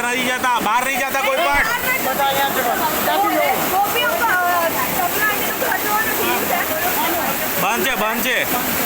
નથી જતા, બહાર નહીં જતા કોઈ પણ. બંધ છે, બંધ છે.